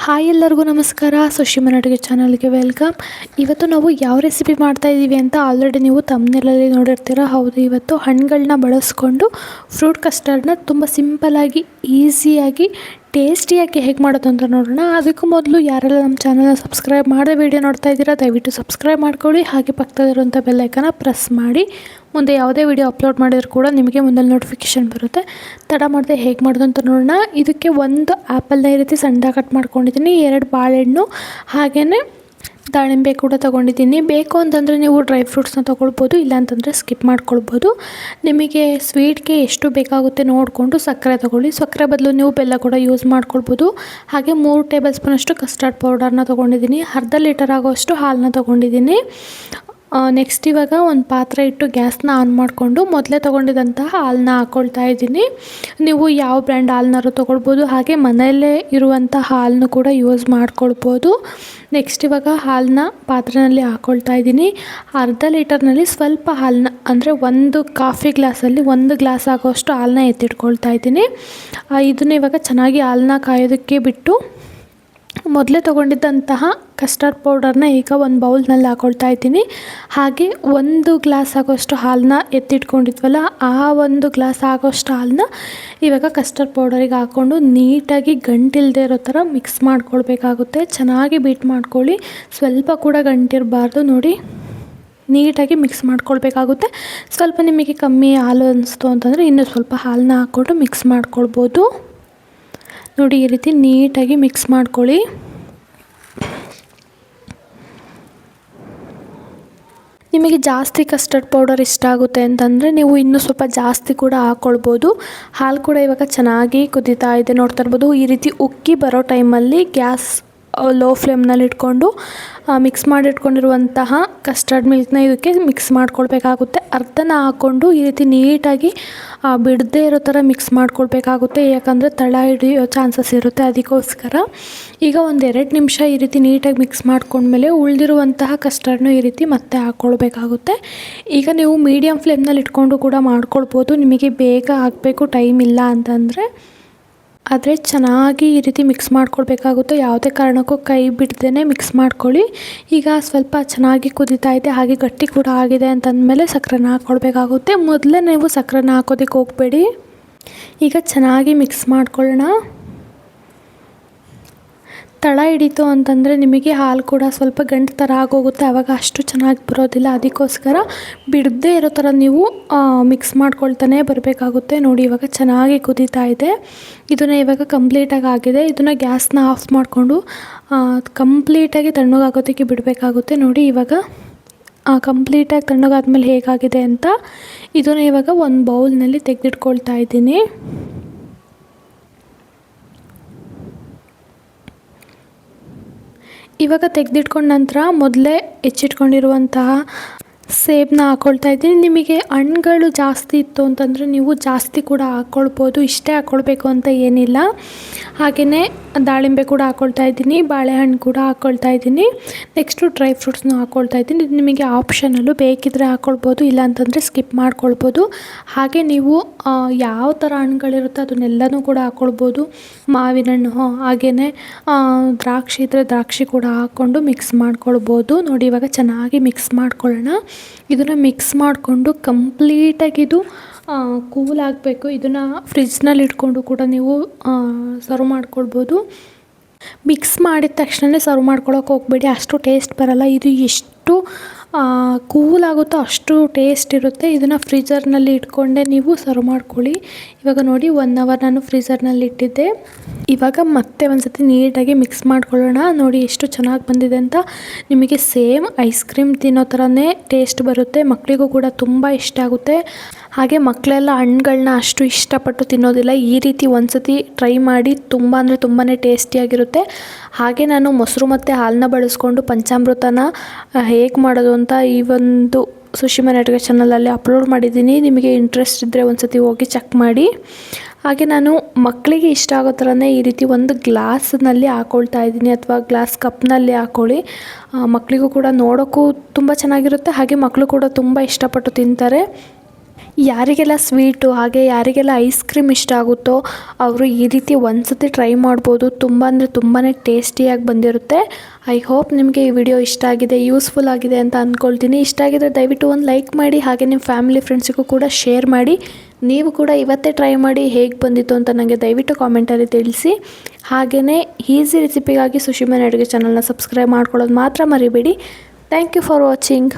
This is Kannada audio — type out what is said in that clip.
ಹಾಯ್ ಎಲ್ಲರಿಗೂ ನಮಸ್ಕಾರ. ಸುಶಿಮನ್ ಅಡುಗೆ ಚಾನಲ್ಗೆ ವೆಲ್ಕಮ್. ಇವತ್ತು ನಾವು ಯಾವ ರೆಸಿಪಿ ಮಾಡ್ತಾ ಇದ್ದೀವಿ ಅಂತ ಆಲ್ರೆಡಿ ನೀವು ತಮ್ನೇಲಲ್ಲಿ ನೋಡಿರ್ತೀರ. ಹೌದು, ಇವತ್ತು ಹಣ್ಣುಗಳನ್ನ ಬಳಸ್ಕೊಂಡು ಫ್ರೂಟ್ ಕಸ್ಟರ್ಡ್ನ ತುಂಬ ಸಿಂಪಲ್ಲಾಗಿ ಈಸಿಯಾಗಿ ಟೇಸ್ಟಿಯಾಗಿ ಹೇಗೆ ಮಾಡೋದು ಅಂತ ನೋಡೋಣ. ಅದಕ್ಕೂ ಮೊದಲು ಯಾರೆಲ್ಲ ನಮ್ಮ ಚಾನಲ್ನ ಸಬ್ಸ್ಕ್ರೈಬ್ ಮಾಡೋ ವಿಡಿಯೋ ನೋಡ್ತಾ ಇದ್ದೀರಾ ದಯವಿಟ್ಟು ಸಬ್ಸ್ಕ್ರೈಬ್ ಮಾಡ್ಕೊಳ್ಳಿ. ಹಾಗೆ ಪಕ್ಕದಲ್ಲಿರುವಂಥ ಬೆಲ್ಲೈಕನ್ನ ಪ್ರೆಸ್ ಮಾಡಿ. ಮುಂದೆ ಯಾವುದೇ ವಿಡಿಯೋ ಅಪ್ಲೋಡ್ ಮಾಡಿದ್ರು ಕೂಡ ನಿಮಗೆ ಮುಂದೆ ನೋಟಿಫಿಕೇಷನ್ ಬರುತ್ತೆ. ತಡ ಮಾಡದೆ ಹೇಗೆ ಮಾಡೋದು ಅಂತ ನೋಡೋಣ. ಇದಕ್ಕೆ ಒಂದು ಆ್ಯಪಲ್ನ ಈ ರೀತಿ ಸಣ್ಣದಾಗಿ ಕಟ್ ಮಾಡ್ಕೊಂಡಿದ್ದೀನಿ, 2 ಬಾಳೆಹಣ್ಣು, ಹಾಗೆಯೇ ದಾಳಿಂಬೆ ಕೂಡ ತೊಗೊಂಡಿದ್ದೀನಿ. ಬೇಕು ಅಂತಂದರೆ ನೀವು ಡ್ರೈ ಫ್ರೂಟ್ಸ್ನ ತೊಗೊಳ್ಬೋದು, ಇಲ್ಲಾಂತಂದರೆ ಸ್ಕಿಪ್ ಮಾಡ್ಕೊಳ್ಬೋದು. ನಿಮಗೆ ಸ್ವೀಟ್ಗೆ ಎಷ್ಟು ಬೇಕಾಗುತ್ತೆ ನೋಡಿಕೊಂಡು ಸಕ್ಕರೆ ತೊಗೊಳ್ಳಿ. ಸಕ್ಕರೆ ಬದಲು ನೀವು ಬೆಲ್ಲ ಕೂಡ ಯೂಸ್ ಮಾಡ್ಕೊಳ್ಬೋದು. ಹಾಗೆ 3 ಟೇಬಲ್ ಸ್ಪೂನಷ್ಟು ಕಸ್ಟರ್ಡ್ ಪೌಡರ್ನ ತೊಗೊಂಡಿದ್ದೀನಿ. ಅರ್ಧ ಲೀಟರ್ ಆಗೋಷ್ಟು ಹಾಲನ್ನ ತೊಗೊಂಡಿದ್ದೀನಿ. ನೆಕ್ಸ್ಟ್ ಇವಾಗ ಒಂದು ಪಾತ್ರೆ ಇಟ್ಟು ಗ್ಯಾಸ್ನ ಆನ್ ಮಾಡಿಕೊಂಡು ಮೊದಲೇ ತೊಗೊಂಡಿದ್ದಂತಹ ಹಾಲನ್ನ ಹಾಕ್ಕೊಳ್ತಾ ಇದ್ದೀನಿ. ನೀವು ಯಾವ ಬ್ರ್ಯಾಂಡ್ ಹಾಲನ್ನಾರು ತೊಗೊಳ್ಬೋದು, ಹಾಗೆ ಮನೆಯಲ್ಲೇ ಇರುವಂಥ ಹಾಲನ್ನು ಕೂಡ ಯೂಸ್ ಮಾಡ್ಕೊಳ್ಬೋದು. ನೆಕ್ಸ್ಟ್ ಇವಾಗ ಹಾಲನ್ನ ಪಾತ್ರೆಯಲ್ಲಿ ಹಾಕ್ಕೊಳ್ತಾ ಇದ್ದೀನಿ. ಅರ್ಧ ಲೀಟರ್ನಲ್ಲಿ ಸ್ವಲ್ಪ ಹಾಲನ್ನ, ಅಂದರೆ ಒಂದು ಕಾಫಿ ಗ್ಲಾಸಲ್ಲಿ 1 ಗ್ಲಾಸ್ ಆಗೋಷ್ಟು ಹಾಲನ್ನ ಎತ್ತಿಟ್ಕೊಳ್ತಾ ಇದ್ದೀನಿ. ಇದನ್ನು ಇವಾಗ ಚೆನ್ನಾಗಿ ಹಾಲನ್ನ ಕಾಯೋದಕ್ಕೆ ಬಿಟ್ಟು ಮೊದಲೇ ತೊಗೊಂಡಿದ್ದಂತಹ ಕಸ್ಟರ್ಡ್ ಪೌಡರ್ನ ಈಗ ಒಂದು ಬೌಲ್ನಲ್ಲಿ ಹಾಕ್ಕೊಳ್ತಾ ಇದ್ದೀನಿ. ಹಾಗೆ 1 ಗ್ಲಾಸ್ ಆಗೋಷ್ಟು ಹಾಲನ್ನ ಎತ್ತಿಟ್ಕೊಂಡಿದ್ವಲ್ಲ, ಆ 1 ಗ್ಲಾಸ್ ಆಗೋಷ್ಟು ಹಾಲನ್ನ ಇವಾಗ ಕಸ್ಟರ್ಡ್ ಪೌಡರಿಗೆ ಹಾಕ್ಕೊಂಡು ನೀಟಾಗಿ ಗಂಟಿಲ್ಲದೆ ಇರೋ ಥರ ಮಿಕ್ಸ್ ಮಾಡ್ಕೊಳ್ಬೇಕಾಗುತ್ತೆ. ಚೆನ್ನಾಗಿ ಬೀಟ್ ಮಾಡ್ಕೊಳ್ಳಿ, ಸ್ವಲ್ಪ ಕೂಡ ಗಂಟಿರಬಾರ್ದು. ನೋಡಿ, ನೀಟಾಗಿ ಮಿಕ್ಸ್ ಮಾಡ್ಕೊಳ್ಬೇಕಾಗುತ್ತೆ. ಸ್ವಲ್ಪ ನಿಮಗೆ ಕಮ್ಮಿ ಹಾಲು ಅನಿಸ್ತು ಅಂತಂದರೆ ಇನ್ನೂ ಸ್ವಲ್ಪ ಹಾಲನ್ನ ಹಾಕ್ಕೊಂಡು ಮಿಕ್ಸ್ ಮಾಡ್ಕೊಳ್ಬೋದು. ನೋಡಿ, ಈ ರೀತಿ ನೀಟಾಗಿ ಮಿಕ್ಸ್ ಮಾಡ್ಕೊಳ್ಳಿ. ನಿಮಗೆ ಜಾಸ್ತಿ ಕಸ್ಟರ್ಡ್ ಪೌಡರ್ ಇಷ್ಟ ಆಗುತ್ತೆ ಅಂತಂದರೆ ನೀವು ಇನ್ನೂ ಸ್ವಲ್ಪ ಜಾಸ್ತಿ ಕೂಡ ಹಾಕ್ಕೊಳ್ಬೋದು. ಹಾಲು ಕೂಡ ಇವಾಗ ಚೆನ್ನಾಗಿ ಕುದೀತಾ ಇದೆ, ನೋಡ್ತಾ ಇರ್ಬೋದು. ಈ ರೀತಿ ಉಕ್ಕಿ ಬರೋ ಟೈಮಲ್ಲಿ ಗ್ಯಾಸ್ ಲೋ ಫ್ಲೇಮ್ನಲ್ಲಿ ಇಟ್ಕೊಂಡು ಮಿಕ್ಸ್ ಮಾಡಿಟ್ಕೊಂಡಿರುವಂತಹ ಕಸ್ಟರ್ಡ್ ಮಿಲ್ಕ್ನ ಇದಕ್ಕೆ ಮಿಕ್ಸ್ ಮಾಡ್ಕೊಳ್ಬೇಕಾಗುತ್ತೆ. ಅರ್ಧನ ಹಾಕ್ಕೊಂಡು ಈ ರೀತಿ ನೀಟಾಗಿ ಬಿಡದೇ ಇರೋ ಥರ ಮಿಕ್ಸ್ ಮಾಡ್ಕೊಳ್ಬೇಕಾಗುತ್ತೆ, ಯಾಕಂದರೆ ತಳ ಹಿಡಿಯೋ ಚಾನ್ಸಸ್ ಇರುತ್ತೆ. ಅದಕ್ಕೋಸ್ಕರ ಈಗ ಒಂದು 2 ನಿಮಿಷ ಈ ರೀತಿ ನೀಟಾಗಿ ಮಿಕ್ಸ್ ಮಾಡ್ಕೊಂಡ್ಮೇಲೆ ಉಳಿದಿರುವಂತಹ ಕಸ್ಟರ್ಡ್ನು ಈ ರೀತಿ ಮತ್ತೆ ಹಾಕ್ಕೊಳ್ಬೇಕಾಗುತ್ತೆ. ಈಗ ನೀವು ಮೀಡಿಯಮ್ ಫ್ಲೇಮ್ನಲ್ಲಿ ಇಟ್ಕೊಂಡು ಕೂಡ ಮಾಡ್ಕೊಳ್ಬೋದು, ನಿಮಗೆ ಬೇಗ ಆಗಬೇಕು ಟೈಮ್ ಇಲ್ಲ ಅಂತಂದರೆ. ಆದರೆ ಚೆನ್ನಾಗಿ ಈ ರೀತಿ ಮಿಕ್ಸ್ ಮಾಡ್ಕೊಳ್ಬೇಕಾಗುತ್ತೆ. ಯಾವುದೇ ಕಾರಣಕ್ಕೂ ಕೈ ಬಿಡ್ದೇ ಮಿಕ್ಸ್ ಮಾಡ್ಕೊಳ್ಳಿ. ಈಗ ಸ್ವಲ್ಪ ಚೆನ್ನಾಗಿ ಕುದೀತಾ ಇದೆ, ಹಾಗೆ ಗಟ್ಟಿ ಕೂಡ ಆಗಿದೆ ಅಂತಂದಮೇಲೆ ಸಕ್ಕರೆನ ಹಾಕ್ಕೊಳ್ಬೇಕಾಗುತ್ತೆ. ಮೊದಲೇ ನೀವು ಸಕ್ಕರೆನ ಹಾಕೋದಕ್ಕೆ ಹೋಗಬೇಡಿ. ಈಗ ಚೆನ್ನಾಗಿ ಮಿಕ್ಸ್ ಮಾಡ್ಕೊಳ್ಳೋಣ. ತಳ ಹಿಡಿತು ಅಂತಂದರೆ ನಿಮಗೆ ಹಾಲು ಕೂಡ ಸ್ವಲ್ಪ ಗಂಟು ಥರ ಆಗೋಗುತ್ತೆ, ಆವಾಗ ಅಷ್ಟು ಚೆನ್ನಾಗಿ ಬರೋದಿಲ್ಲ. ಅದಕ್ಕೋಸ್ಕರ ಬಿಡದೇ ಇರೋ ಥರ ನೀವು ಮಿಕ್ಸ್ ಮಾಡ್ಕೊಳ್ತಾನೆ ಬರಬೇಕಾಗುತ್ತೆ. ನೋಡಿ, ಇವಾಗ ಚೆನ್ನಾಗಿ ಕುದೀತಾ ಇದೆ. ಇದನ್ನು ಇವಾಗ ಕಂಪ್ಲೀಟಾಗಿ ಆಗಿದೆ. ಇದನ್ನು ಗ್ಯಾಸ್ನ ಆಫ್ ಮಾಡಿಕೊಂಡು ಕಂಪ್ಲೀಟಾಗಿ ತಣ್ಣಗಾಗೋದಕ್ಕೆ ಬಿಡಬೇಕಾಗುತ್ತೆ. ನೋಡಿ, ಇವಾಗ ಕಂಪ್ಲೀಟಾಗಿ ತಣ್ಣಗಾದ್ಮೇಲೆ ಹೇಗಾಗಿದೆ ಅಂತ ಇದನ್ನು ಇವಾಗ ಒಂದು ಬೌಲ್ನಲ್ಲಿ ತೆಗೆದಿಟ್ಕೊಳ್ತಾ ಇದ್ದೀನಿ. ಇವಾಗ ತೆಗೆದಿಟ್ಕೊಂಡ ನಂತರ ಮೊದಲೇ ಹೆಚ್ಚಿಟ್ಕೊಂಡಿರುವಂತಹ ಸೇಬನ್ನ ಹಾಕ್ಕೊಳ್ತಾ ಇದ್ದೀನಿ. ನಿಮಗೆ ಹಣ್ಣುಗಳು ಜಾಸ್ತಿ ಇತ್ತು ಅಂತಂದರೆ ನೀವು ಜಾಸ್ತಿ ಕೂಡ ಹಾಕ್ಕೊಳ್ಬೋದು, ಇಷ್ಟೇ ಹಾಕ್ಕೊಳ್ಬೇಕು ಅಂತ ಏನಿಲ್ಲ. ಹಾಗೆಯೇ ದಾಳಿಂಬೆ ಕೂಡ ಹಾಕ್ಕೊಳ್ತಾ ಇದ್ದೀನಿ, ಬಾಳೆಹಣ್ಣು ಕೂಡ ಹಾಕ್ಕೊಳ್ತಾ ಇದ್ದೀನಿ. ನೆಕ್ಸ್ಟು ಡ್ರೈ ಫ್ರೂಟ್ಸ್ನು ಹಾಕ್ಕೊಳ್ತಾ ಇದ್ದೀನಿ. ಇದು ನಿಮಗೆ ಆಪ್ಷನಲ್ಲು, ಬೇಕಿದ್ದರೆ ಹಾಕ್ಕೊಳ್ಬೋದು, ಇಲ್ಲಾಂತಂದರೆ ಸ್ಕಿಪ್ ಮಾಡ್ಕೊಳ್ಬೋದು. ಹಾಗೆ ನೀವು ಯಾವ ಥರ ಹಣ್ಣುಗಳಿರುತ್ತೋ ಅದನ್ನೆಲ್ಲನೂ ಕೂಡ ಹಾಕ್ಕೊಳ್ಬೋದು. ಮಾವಿನ ಹಣ್ಣು, ಹಾಗೆಯೇ ದ್ರಾಕ್ಷಿ ಇದ್ದರೆ ದ್ರಾಕ್ಷಿ ಕೂಡ ಹಾಕ್ಕೊಂಡು ಮಿಕ್ಸ್ ಮಾಡ್ಕೊಳ್ಬೋದು. ನೋಡಿ, ಇವಾಗ ಚೆನ್ನಾಗಿ ಮಿಕ್ಸ್ ಮಾಡ್ಕೊಳ್ಳೋಣ. ಇದನ್ನು ಮಿಕ್ಸ್ ಮಾಡಿಕೊಂಡು ಕಂಪ್ಲೀಟಾಗಿ ಇದು ಕೂಲ್ ಆಗಬೇಕು. ಇದನ್ನು ಫ್ರಿಜ್ನಲ್ಲಿ ಇಟ್ಕೊಂಡು ಕೂಡ ನೀವು ಸರ್ವ್ ಮಾಡ್ಕೊಳ್ಬೋದು. ಮಿಕ್ಸ್ ಮಾಡಿದ ತಕ್ಷಣ ಸರ್ವ್ ಮಾಡ್ಕೊಳಕ್ಕೆ ಹೋಗಬೇಡಿ, ಅಷ್ಟು ಟೇಸ್ಟ್ ಬರಲ್ಲ. ಇದು ಎಷ್ಟು ಕೂಲ್ ಆಗುತ್ತೋ ಅಷ್ಟು ಟೇಸ್ಟ್ ಇರುತ್ತೆ. ಇದನ್ನು ಫ್ರೀಜರ್ನಲ್ಲಿ ಇಟ್ಕೊಂಡೆ ನೀವು ಸರ್ವ್ ಮಾಡ್ಕೊಳ್ಳಿ. ಇವಾಗ ನೋಡಿ, 1 ಅವರ್ ನಾನು ಫ್ರೀಜರ್ನಲ್ಲಿ ಇಟ್ಟಿದ್ದೆ. ಇವಾಗ ಮತ್ತೆ ಒಂದು ಸತಿ ನೀಟಾಗಿ ಮಿಕ್ಸ್ ಮಾಡ್ಕೊಳ್ಳೋಣ. ನೋಡಿ ಎಷ್ಟು ಚೆನ್ನಾಗಿ ಬಂದಿದೆ ಅಂತ. ನಿಮಗೆ ಸೇಮ್ ಐಸ್ ಕ್ರೀಮ್ ತಿನ್ನೋ ಥರನೇ ಟೇಸ್ಟ್ ಬರುತ್ತೆ. ಮಕ್ಕಳಿಗೂ ಕೂಡ ತುಂಬ ಇಷ್ಟ ಆಗುತ್ತೆ. ಹಾಗೆ ಮಕ್ಕಳೆಲ್ಲ ಹಣ್ಣುಗಳನ್ನ ಅಷ್ಟು ಇಷ್ಟಪಟ್ಟು ತಿನ್ನೋದಿಲ್ಲ. ಈ ರೀತಿ ಒಂದು ಸತಿ ಟ್ರೈ ಮಾಡಿ, ತುಂಬ ಅಂದರೆ ತುಂಬಾ ಟೇಸ್ಟಿಯಾಗಿರುತ್ತೆ. ಹಾಗೆ ನಾನು ಮೊಸರು ಮತ್ತು ಹಾಲನ್ನ ಬಳಸ್ಕೊಂಡು ಪಂಚಾಮೃತನ ಹೇಗೆ ಮಾಡೋದು ಅಂತ ಈ ಒಂದು ಸುಶಿಮನ್ ಅಡುಗೆ ಚಾನಲಲ್ಲಿ ಅಪ್ಲೋಡ್ ಮಾಡಿದ್ದೀನಿ. ನಿಮಗೆ ಇಂಟ್ರೆಸ್ಟ್ ಇದ್ದರೆ ಒಂದು ಸತಿ ಹೋಗಿ ಚೆಕ್ ಮಾಡಿ. ಹಾಗೆ ನಾನು ಮಕ್ಕಳಿಗೆ ಇಷ್ಟ ಆಗೋ ಥರನೇ ಈ ರೀತಿ ಒಂದು ಗ್ಲಾಸ್ನಲ್ಲಿ ಹಾಕ್ಕೊಳ್ತಾ ಇದ್ದೀನಿ, ಅಥವಾ ಗ್ಲಾಸ್ ಕಪ್ನಲ್ಲಿ ಹಾಕ್ಕೊಳ್ಳಿ. ಮಕ್ಕಳಿಗೂ ಕೂಡ ನೋಡೋಕ್ಕೂ ತುಂಬ ಚೆನ್ನಾಗಿರುತ್ತೆ, ಹಾಗೆ ಮಕ್ಕಳು ಕೂಡ ತುಂಬ ಇಷ್ಟಪಟ್ಟು ತಿಂತಾರೆ. ಯಾರಿಗೆಲ್ಲ ಸ್ವೀಟು ಹಾಗೆ ಯಾರಿಗೆಲ್ಲ ಐಸ್ ಕ್ರೀಮ್ ಇಷ್ಟ ಆಗುತ್ತೋ ಅವರು ಈ ರೀತಿ ಒಂದ್ಸತಿ ಟ್ರೈ ಮಾಡ್ಬೋದು. ತುಂಬ ಅಂದರೆ ತುಂಬಾ ಟೇಸ್ಟಿಯಾಗಿ ಬಂದಿರುತ್ತೆ. ಐ ಹೋಪ್ ನಿಮಗೆ ಈ ವಿಡಿಯೋ ಇಷ್ಟ ಆಗಿದೆ, ಯೂಸ್ಫುಲ್ ಆಗಿದೆ ಅಂತ ಅಂದ್ಕೊಳ್ತೀನಿ. ಇಷ್ಟ ಆಗಿದ್ರೆ ದಯವಿಟ್ಟು ಒಂದು ಲೈಕ್ ಮಾಡಿ, ಹಾಗೆ ನಿಮ್ಮ ಫ್ಯಾಮಿಲಿ ಫ್ರೆಂಡ್ಸಿಗೂ ಕೂಡ ಶೇರ್ ಮಾಡಿ. ನೀವು ಕೂಡ ಇವತ್ತೇ ಟ್ರೈ ಮಾಡಿ ಹೇಗೆ ಬಂದಿತ್ತು ಅಂತ ನನಗೆ ದಯವಿಟ್ಟು ಕಾಮೆಂಟಲ್ಲಿ ತಿಳಿಸಿ. ಹಾಗೆಯೇ ಈಸಿ ರೆಸಿಪಿಗಾಗಿ ಸುಶೀಮನ್ ಅಡುಗೆ ಚಾನಲ್ನ ಸಬ್ಸ್ಕ್ರೈಬ್ ಮಾಡ್ಕೊಳ್ಳೋದು ಮಾತ್ರ ಮರಿಬೇಡಿ. Thank you for watching.